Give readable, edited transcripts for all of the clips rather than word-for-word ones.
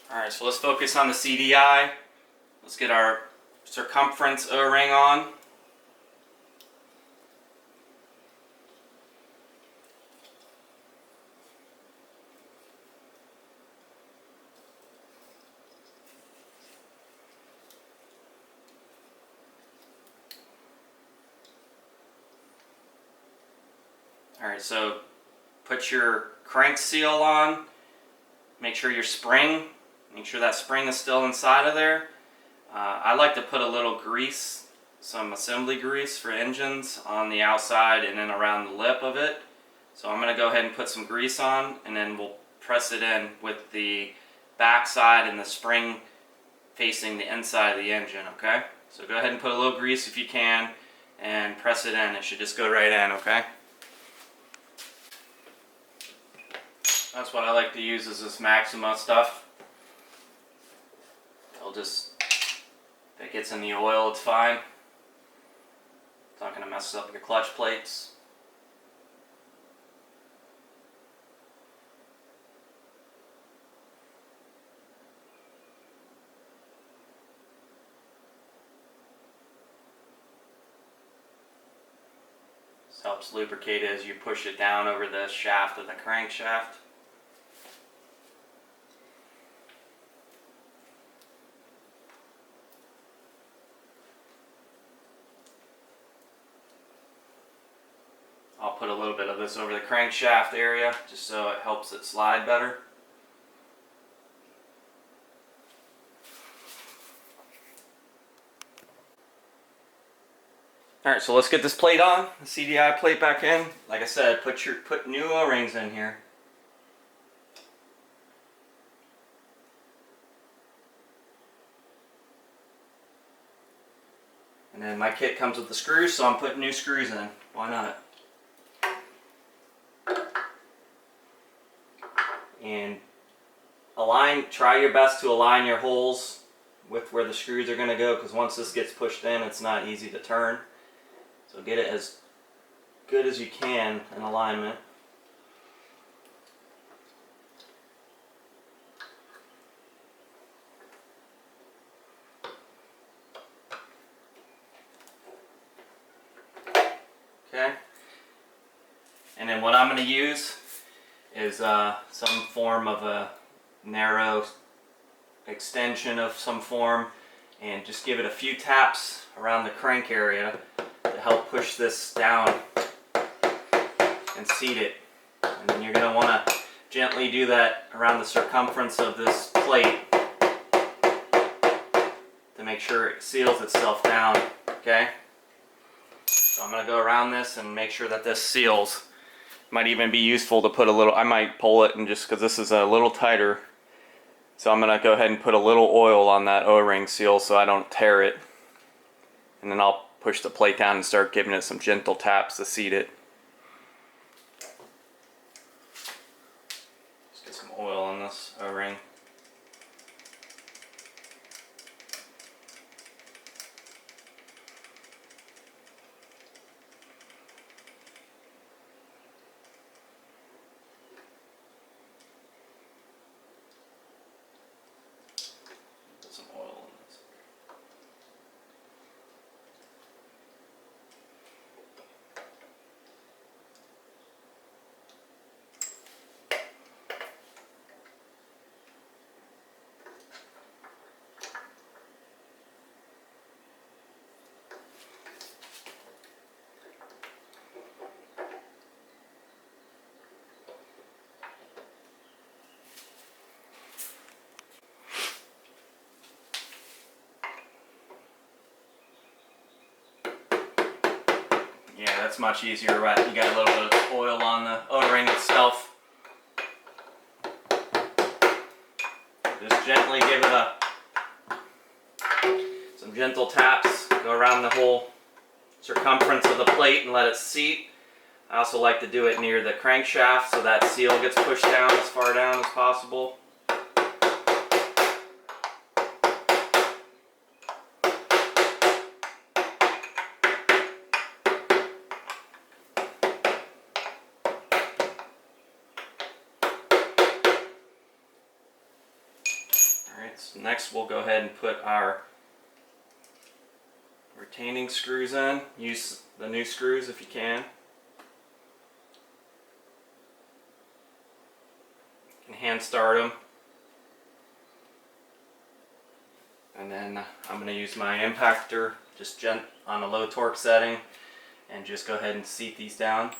Alright, so let's focus on the CDI. Let's get our circumference O-ring on. Alright, so put your crank seal on. Make sure that spring is still inside of there. I like to put a little grease, some assembly grease for engines on the outside and then around the lip of it. So I'm going to go ahead and put some grease on, and then we'll press it in with the back side and the spring facing the inside of the engine, okay? So go ahead and put a little grease if you can and press it in. It should just go right in, okay? That's what I like to use, is this Maxima stuff. It'll just, if it gets in the oil, it's fine. It's not going to mess up your clutch plates. This helps lubricate it as you push it down over the shaft of the crankshaft. I'll put a little bit of this over the crankshaft area just so it helps it slide better. Alright, so let's get this plate on, the CDI plate back in. Like I said, put new O-rings in here. And then my kit comes with the screws, so I'm putting new screws in. Why not? And try your best to align your holes with where the screws are going to go, because once this gets pushed in, it's not easy to turn. So get it as good as you can in alignment. Okay. And then what I'm going to use is some form of a narrow extension of some form, and just give it a few taps around the crank area to help push this down and seat it. And then you're going to want to gently do that around the circumference of this plate to make sure it seals itself down. Okay? So I'm going to go around this and make sure that this seals. Might even be useful to put a little, I might pull it, and just because this is a little tighter, so I'm going to go ahead and put a little oil on that O-ring seal so I don't tear it. And then I'll push the plate down and start giving it some gentle taps to seat it. Let's get some oil on this O-ring. Yeah, that's much easier, right? You got a little bit of oil on the O-ring itself. Just gently give it some gentle taps. Go around the whole circumference of the plate and let it seat. I also like to do it near the crankshaft so that seal gets pushed down as far down as possible. Alright, so next we'll go ahead and put our retaining screws in. Use the new screws if you can. You can hand start them. And then I'm going to use my impactor just on a low torque setting and just go ahead and seat these down.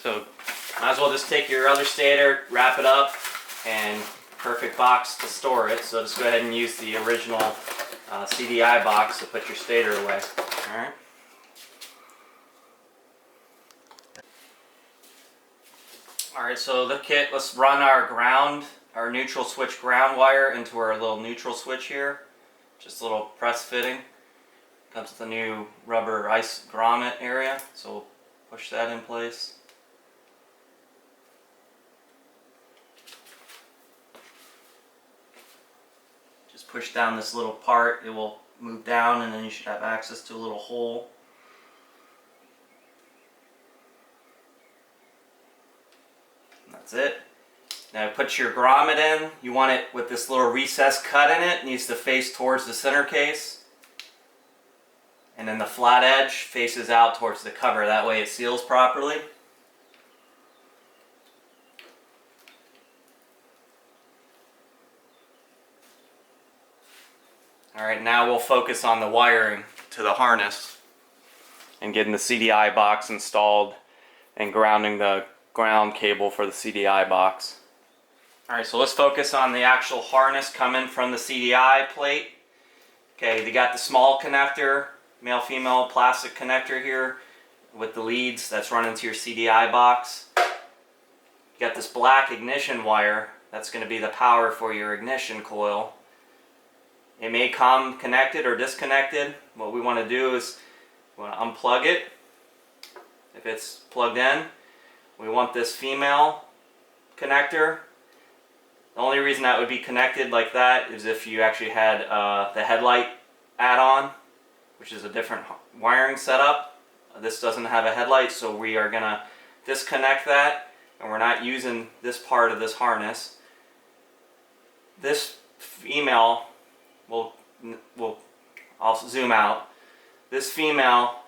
So might as well just take your other stator, wrap it up, and perfect box to store it. So just go ahead and use the original CDI box to put your stator away. Alright. Alright, so the kit, let's run our neutral switch ground wire into our little neutral switch here. Just a little press fitting. Comes with a new rubber ice grommet area, so we'll push that in place. Just push down this little part, it will move down, and then you should have access to a little hole. And that's it. Now put your grommet in. You want it with this little recessed cut in it. It needs to face towards the center case. And then the flat edge faces out towards the cover. That way it seals properly. Alright, now we'll focus on the wiring to the harness and getting the CDI box installed and grounding the ground cable for the CDI box. Alright, so let's focus on the actual harness coming from the CDI plate. Okay, they got the small connector, male-female plastic connector here with the leads that's running to your CDI box. You got this black ignition wire that's going to be the power for your ignition coil. It may come connected or disconnected. What we want to do is we want to unplug it. If it's plugged in, we want this female connector. The only reason that would be connected like that is if you actually had the headlight add-on, which is a different wiring setup. This doesn't have a headlight, so we are going to disconnect that, and we're not using this part of this harness. This female, I'll zoom out. This female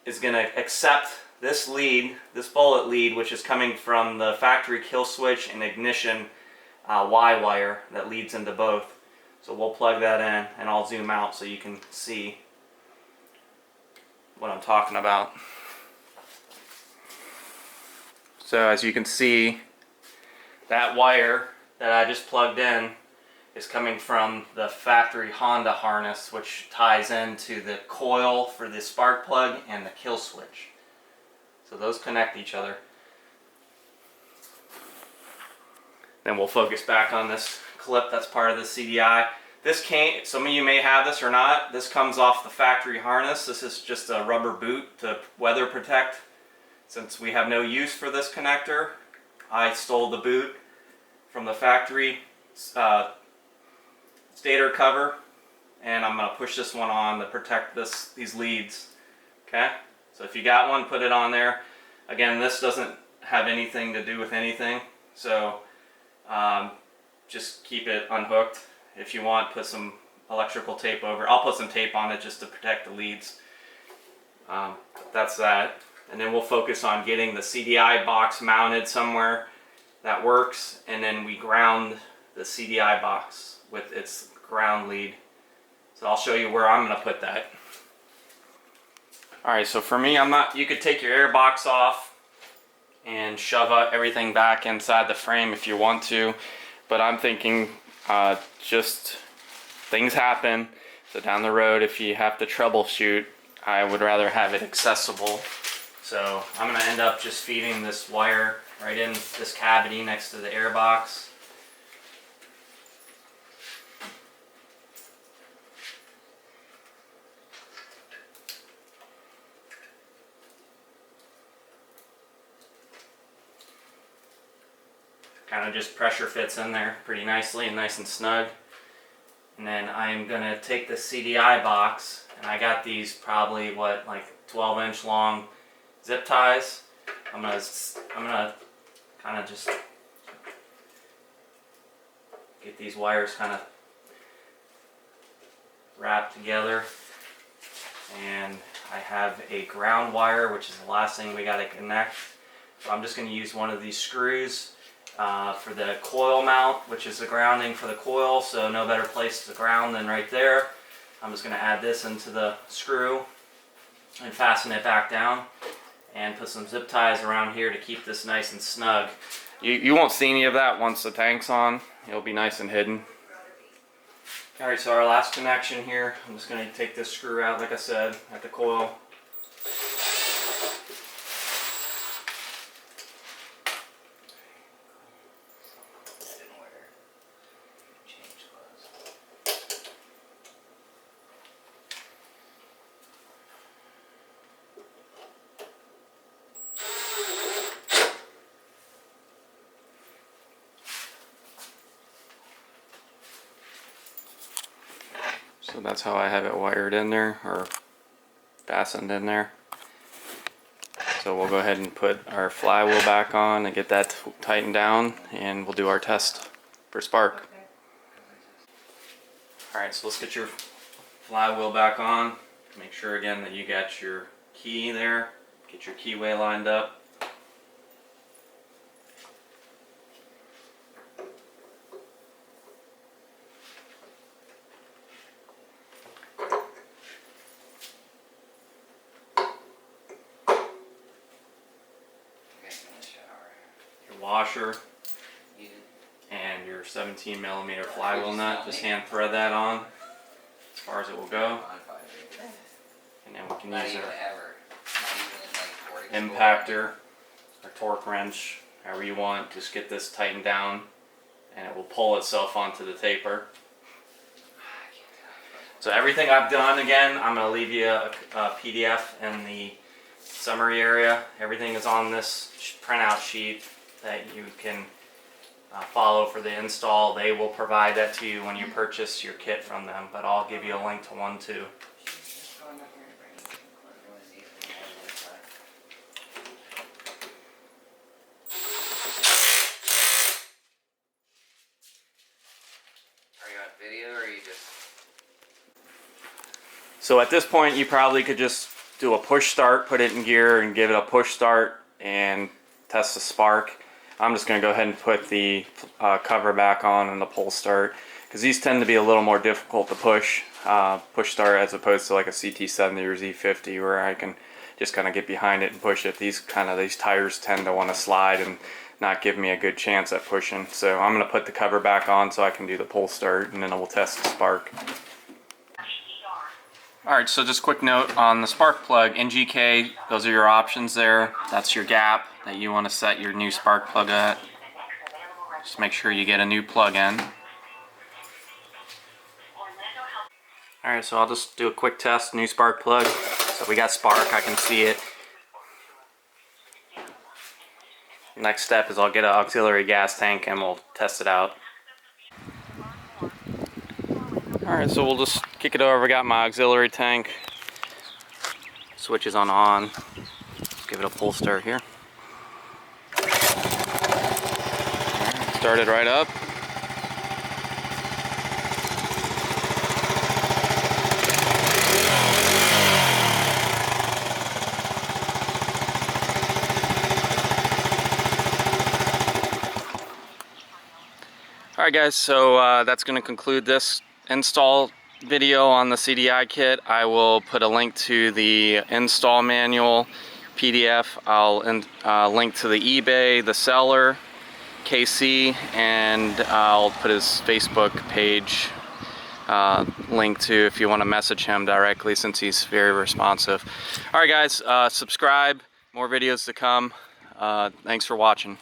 is going to accept this lead, this bullet lead, which is coming from the factory kill switch and ignition Y wire that leads into both. So we'll plug that in, and I'll zoom out so you can see what I'm talking about. So as you can see, that wire that I just plugged in is coming from the factory Honda harness, which ties into the coil for the spark plug and the kill switch. So those connect each other. Then we'll focus back on this clip that's part of the CDI. This came, some of you may have this or not, this comes off the factory harness. This is just a rubber boot to weather protect. Since we have no use for this connector, I stole the boot from the factory stator cover, and I'm going to push this one on to protect these leads. Okay, so if you got one, put it on there. Again, this doesn't have anything to do with anything, so just keep it unhooked. If you want, put some electrical tape over. I'll put some tape on it just to protect the leads. That's that. And then we'll focus on getting the CDI box mounted somewhere that works, and then we ground the CDI box with its ground lead. So I'll show you where I'm going to put that. Alright, so for me, you could take your air box off and shove everything back inside the frame if you want to, but I'm thinking just things happen, so down the road if you have to troubleshoot, I would rather have it accessible. So I'm going to end up just feeding this wire right in this cavity next to the air box. kind of just pressure fits in there pretty nicely and nice and snug. And then I'm going to take the CDI box, and I got these probably, what, like 12-inch long zip ties. I'm gonna kind of just get these wires kind of wrapped together. And I have a ground wire, which is the last thing we got to connect. So I'm just going to use one of these screws for the coil mount, which is the grounding for the coil, so no better place to ground than right there. I'm just going to add this into the screw and fasten it back down, and put some zip ties around here to keep this nice and snug. You won't see any of that once the tank's on. It'll be nice and hidden. Alright, so our last connection here, I'm just going to take this screw out, like I said, at the coil. So that's how I have it wired in there, or fastened in there. So we'll go ahead and put our flywheel back on and get that tightened down, and we'll do our test for spark. Alright, so let's get your flywheel back on. Make sure again that you got your key there. Get your keyway lined up. Washer and your 17mm flywheel nut. Just hand thread that on as far as it will go, and then we can use our impactor or torque wrench, however you want. Just get this tightened down, and it will pull itself onto the taper. So everything I've done, again, I'm going to leave you a PDF in the summary area. Everything is on this printout sheet that you can follow for the install. They will provide that to you when you purchase your kit from them, but I'll give you a link to one too. Are you on video, or are you just... So at this point you probably could just do a push start, put it in gear and give it a push start and test the spark. I'm just going to go ahead and put the cover back on and the pull start, because these tend to be a little more difficult to push start as opposed to like a CT70 or Z50, where I can just kind of get behind it and push it. These tires tend to want to slide and not give me a good chance at pushing. So I'm going to put the cover back on so I can do the pull start, and then we'll test the spark. Alright, so just a quick note on the spark plug. NGK, those are your options there. That's your gap that you want to set your new spark plug at. Just make sure you get a new plug in. Alright, so I'll just do a quick test, new spark plug. So we got spark, I can see it. Next step is I'll get an auxiliary gas tank and we'll test it out. Alright, so we'll just kick it over. I got my auxiliary tank. Switch is on. Let's give it a pull start here. Alright, start it right up. Alright guys, so that's going to conclude this install video on the CDI kit. I will put a link to the install manual PDF. I'll link to the eBay, the seller, KC, and I'll put his Facebook page link to if you want to message him directly, since he's very responsive. Alright guys, subscribe, more videos to come. Thanks for watching.